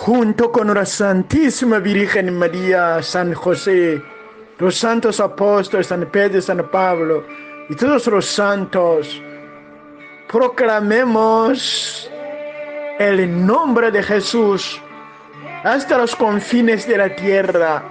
junto con la Santísima Virgen María, San José, los santos apóstoles, San Pedro y San Pablo, y todos los santos, proclamemos el nombre de Jesús hasta los confines de la tierra.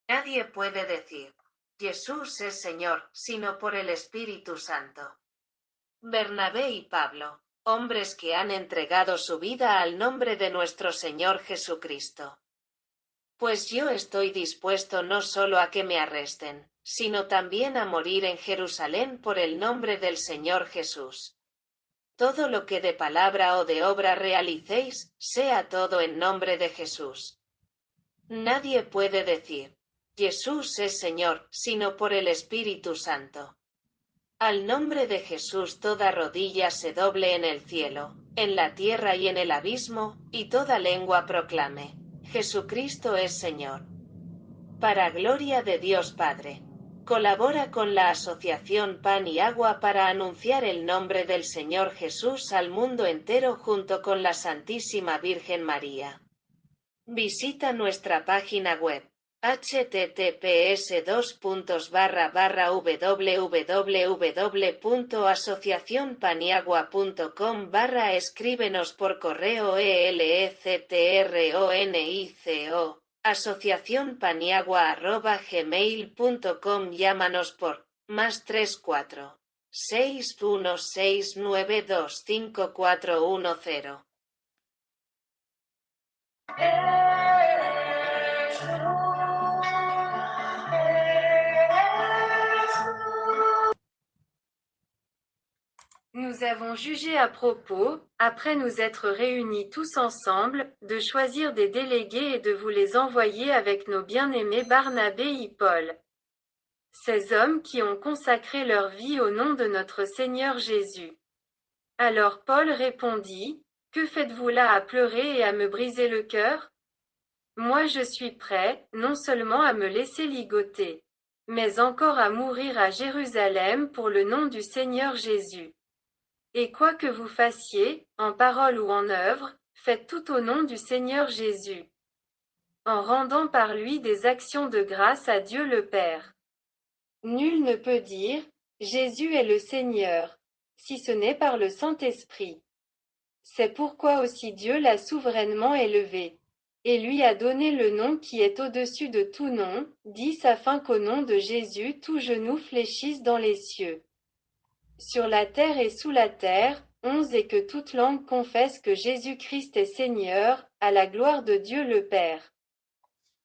Nadie puede decir, Jesús es Señor, sino por el Espíritu Santo. Bernabé y Pablo, hombres que han entregado su vida al nombre de nuestro Señor Jesucristo. Pues yo estoy dispuesto no solo a que me arresten, sino también a morir en Jerusalén por el nombre del Señor Jesús. Todo lo que de palabra o de obra realicéis, sea todo en nombre de Jesús. Nadie puede decir, Jesús es Señor, sino por el Espíritu Santo. Al nombre de Jesús toda rodilla se doble en el cielo, en la tierra y en el abismo, y toda lengua proclame, Jesucristo es Señor. Para gloria de Dios Padre. Colabora con la Asociación Pan y Agua para anunciar el nombre del Señor Jesús al mundo entero junto con la Santísima Virgen María. Visita nuestra página web https://www.asociacionpaniagua.com/ escríbenos por correo electronico asociacionpaniagua@gmail.com. Llámanos por +34 616925410. Nous avons jugé à propos, après nous être réunis tous ensemble, de choisir des délégués et de vous les envoyer avec nos bien-aimés Barnabé et Paul. Ces hommes qui ont consacré leur vie au nom de notre Seigneur Jésus. Alors Paul répondit, que faites-vous là à pleurer et à me briser le cœur? Moi je suis prêt, non seulement à me laisser ligoter, mais encore à mourir à Jérusalem pour le nom du Seigneur Jésus. Et quoi que vous fassiez, en parole ou en œuvre, faites tout au nom du Seigneur Jésus, en rendant par lui des actions de grâce à Dieu le Père. Nul ne peut dire, Jésus est le Seigneur, si ce n'est par le Saint-Esprit. C'est pourquoi aussi Dieu l'a souverainement élevé, et lui a donné le nom qui est au-dessus de tout nom, afin qu'au nom de Jésus tout genou fléchisse dans les cieux, sur la terre et sous la terre, et que toute langue confesse que Jésus-Christ est Seigneur, à la gloire de Dieu le Père.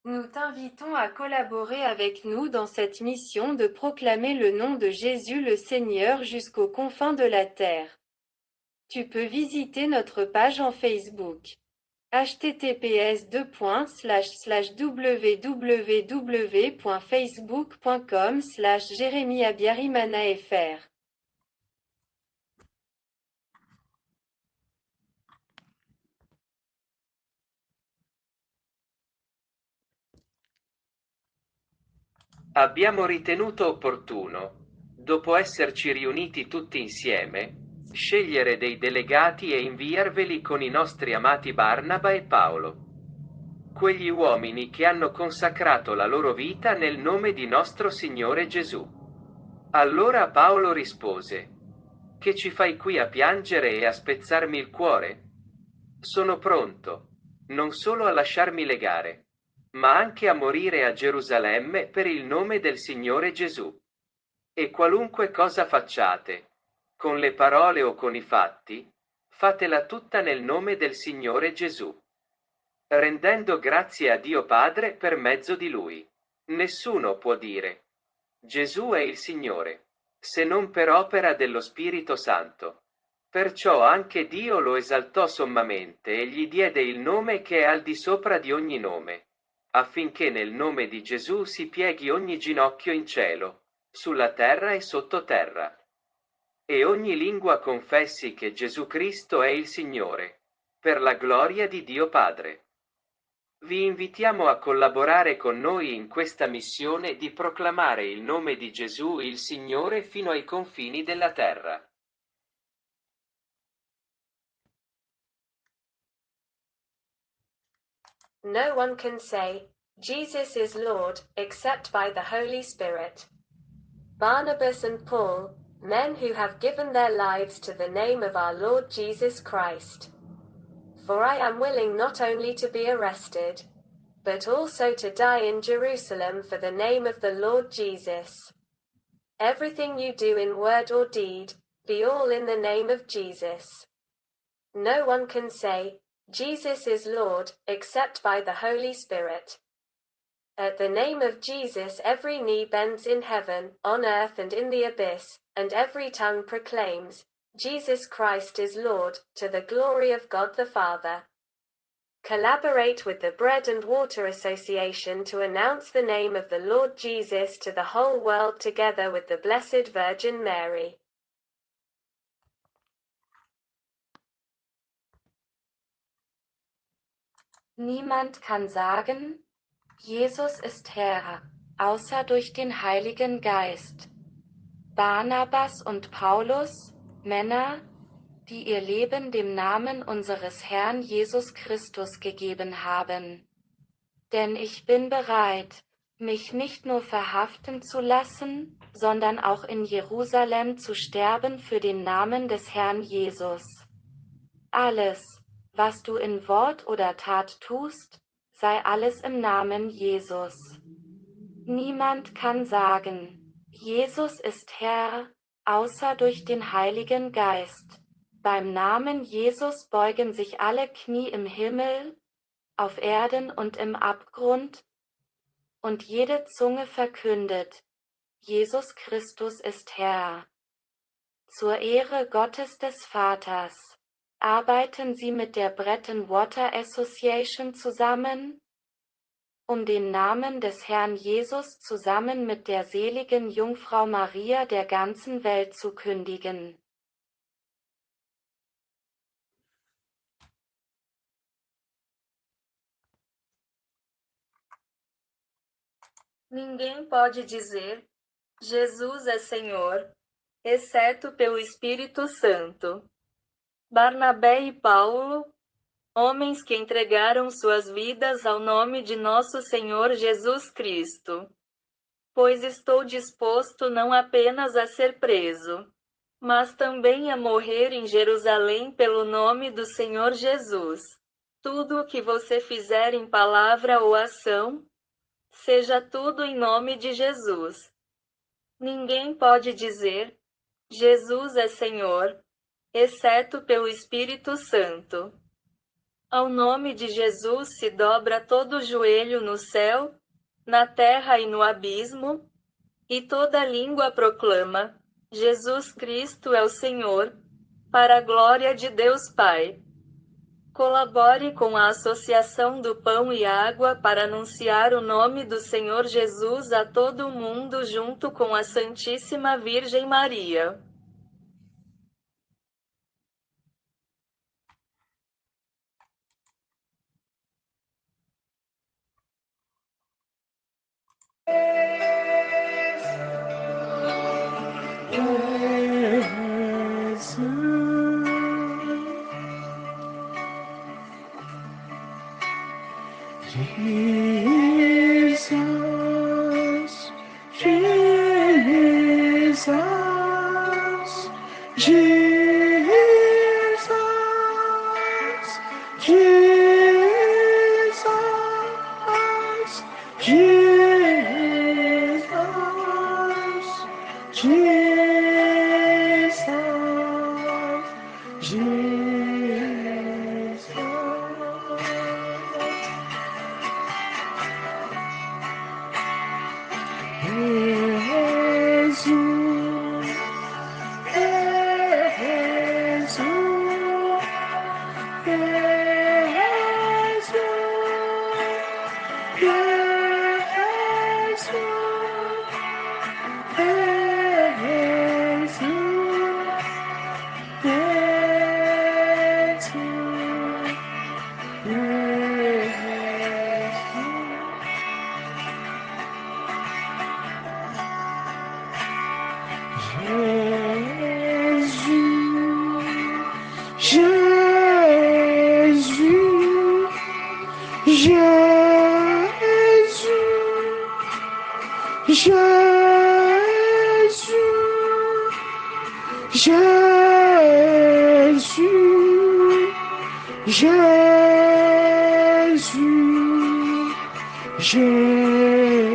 Nous t'invitons à collaborer avec nous dans cette mission de proclamer le nom de Jésus le Seigneur jusqu'aux confins de la terre. Tu peux visiter notre page en Facebook. https://www.facebook.com/jeremiabiarimana.fr. Abbiamo ritenuto opportuno, dopo esserci riuniti tutti insieme, scegliere dei delegati e inviarveli con i nostri amati Barnaba e Paolo. Quegli uomini che hanno consacrato la loro vita nel nome di nostro Signore Gesù. Allora Paolo rispose: Che ci fai qui a piangere e a spezzarmi il cuore? Sono pronto, non solo a lasciarmi legare, ma anche a morire a Gerusalemme per il nome del Signore Gesù. E qualunque cosa facciate, con le parole o con i fatti, fatela tutta nel nome del Signore Gesù, rendendo grazie a Dio Padre per mezzo di Lui. Nessuno può dire: Gesù è il Signore, se non per opera dello Spirito Santo. Perciò anche Dio lo esaltò sommamente e gli diede il nome che è al di sopra di ogni nome, affinché nel nome di Gesù si pieghi ogni ginocchio in cielo, sulla terra e sottoterra, e ogni lingua confessi che Gesù Cristo è il Signore, per la gloria di Dio Padre. Vi invitiamo a collaborare con noi in questa missione di proclamare il nome di Gesù il Signore fino ai confini della terra. No one can say, Jesus is Lord, except by the Holy Spirit. Barnabas and Paul, men who have given their lives to the name of our Lord Jesus Christ. For I am willing not only to be arrested, but also to die in Jerusalem for the name of the Lord Jesus. Everything you do in word or deed, be all in the name of Jesus. No one can say, Jesus is Lord, except by the Holy Spirit. At the name of Jesus every knee bends in heaven, on earth and in the abyss, and every tongue proclaims, Jesus Christ is Lord, to the glory of God the Father. Collaborate with the Bread and Water Association to announce the name of the Lord Jesus to the whole world together with the Blessed Virgin Mary. Niemand kann sagen, Jesus ist Herr, außer durch den Heiligen Geist. Barnabas und Paulus, Männer, die ihr Leben dem Namen unseres Herrn Jesus Christus gegeben haben. Denn ich bin bereit, mich nicht nur verhaften zu lassen, sondern auch in Jerusalem zu sterben für den Namen des Herrn Jesus. Alles, was du in Wort oder Tat tust, sei alles im Namen Jesus. Niemand kann sagen, Jesus ist Herr, außer durch den Heiligen Geist. Beim Namen Jesus beugen sich alle Knie im Himmel, auf Erden und im Abgrund, und jede Zunge verkündet, Jesus Christus ist Herr. Zur Ehre Gottes des Vaters. Arbeiten Sie mit der Bread and Water Association zusammen, um den Namen des Herrn Jesus zusammen mit der seligen Jungfrau Maria der ganzen Welt zu kündigen. Ninguém pode dizer, Jesus é Senhor, exceto pelo Espírito Santo. Barnabé e Paulo, homens que entregaram suas vidas ao nome de nosso Senhor Jesus Cristo. Pois estou disposto não apenas a ser preso, mas também a morrer em Jerusalém pelo nome do Senhor Jesus. Tudo o que você fizer em palavra ou ação, seja tudo em nome de Jesus. Ninguém pode dizer, Jesus é Senhor, exceto pelo Espírito Santo. Ao nome de Jesus se dobra todo joelho no céu, na terra e no abismo, e toda língua proclama, Jesus Cristo é o Senhor, para a glória de Deus Pai. Colabore com a Associação do Pão e Água para anunciar o nome do Senhor Jesus a todo o mundo junto com a Santíssima Virgem Maria. Jesus, Jésus,